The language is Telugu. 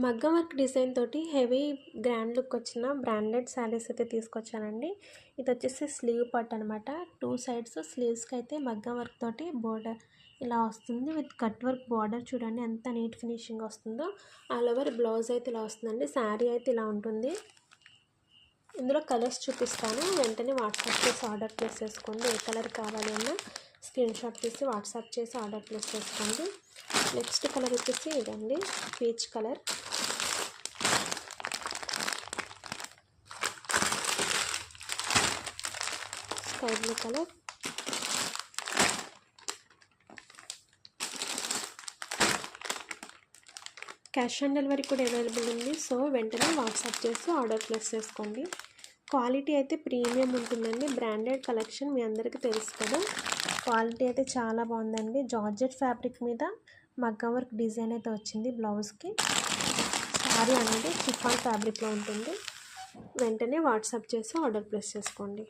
మగ్గం వర్క్ డిజైన్ తోటి హెవీ గ్రాండ్ లుక్ వచ్చిన బ్రాండెడ్ శారీస్ అయితే తీసుకొచ్చానండి. ఇది వచ్చేసి స్లీవ్ పార్ట్ అనమాట. 2 సైడ్స్ స్లీవ్స్కి అయితే మగ్గం వర్క్ తోటి బోర్డర్ ఇలా వస్తుంది. విత్ కట్ వర్క్ బార్డర్ చూడండి ఎంత నీట్ ఫినిషింగ్ వస్తుందో. ఆల్ ఓవర్ బ్లౌజ్ అయితే ఇలా వస్తుందండి. శారీ అయితే ఇలా ఉంటుంది. ఇందులో కలర్స్ చూపిస్తాను, వెంటనే వాట్సాప్ చేసి ఆర్డర్ ప్లేస్ చేసుకోండి. ఏ కలర్ కావాలి అన్నా స్క్రీన్ షాట్ తీసి వాట్సాప్ చేసి ఆర్డర్ ప్లేస్ చేసుకోండి. నెక్స్ట్ కలర్ వచ్చేసి ఇదండి, peach colour. Sky blue colour, cash on delivery కూడా అవైలబుల్ ఉంది. సో వెంటనే వాట్సాప్ చేసి ఆర్డర్ ప్లేస్ చేసుకోండి. క్వాలిటీ అయితే ప్రీమియం ఉంటుందండి. బ్రాండెడ్ కలెక్షన్ మీ అందరికీ తెలుసు కదా. క్వాలిటీ అయితే చాలా బాగుందండి. జార్జెట్ ఫ్యాబ్రిక్ మీద మగ్గం వర్క్ డిజైన్ అయితే వచ్చింది బ్లౌజ్కి. శారీ అనేది షిఫాన్ ఫ్యాబ్రిక్లో ఉంటుంది. వెంటనే వాట్సాప్ చేసి ఆర్డర్ ప్లేస్ చేసుకోండి.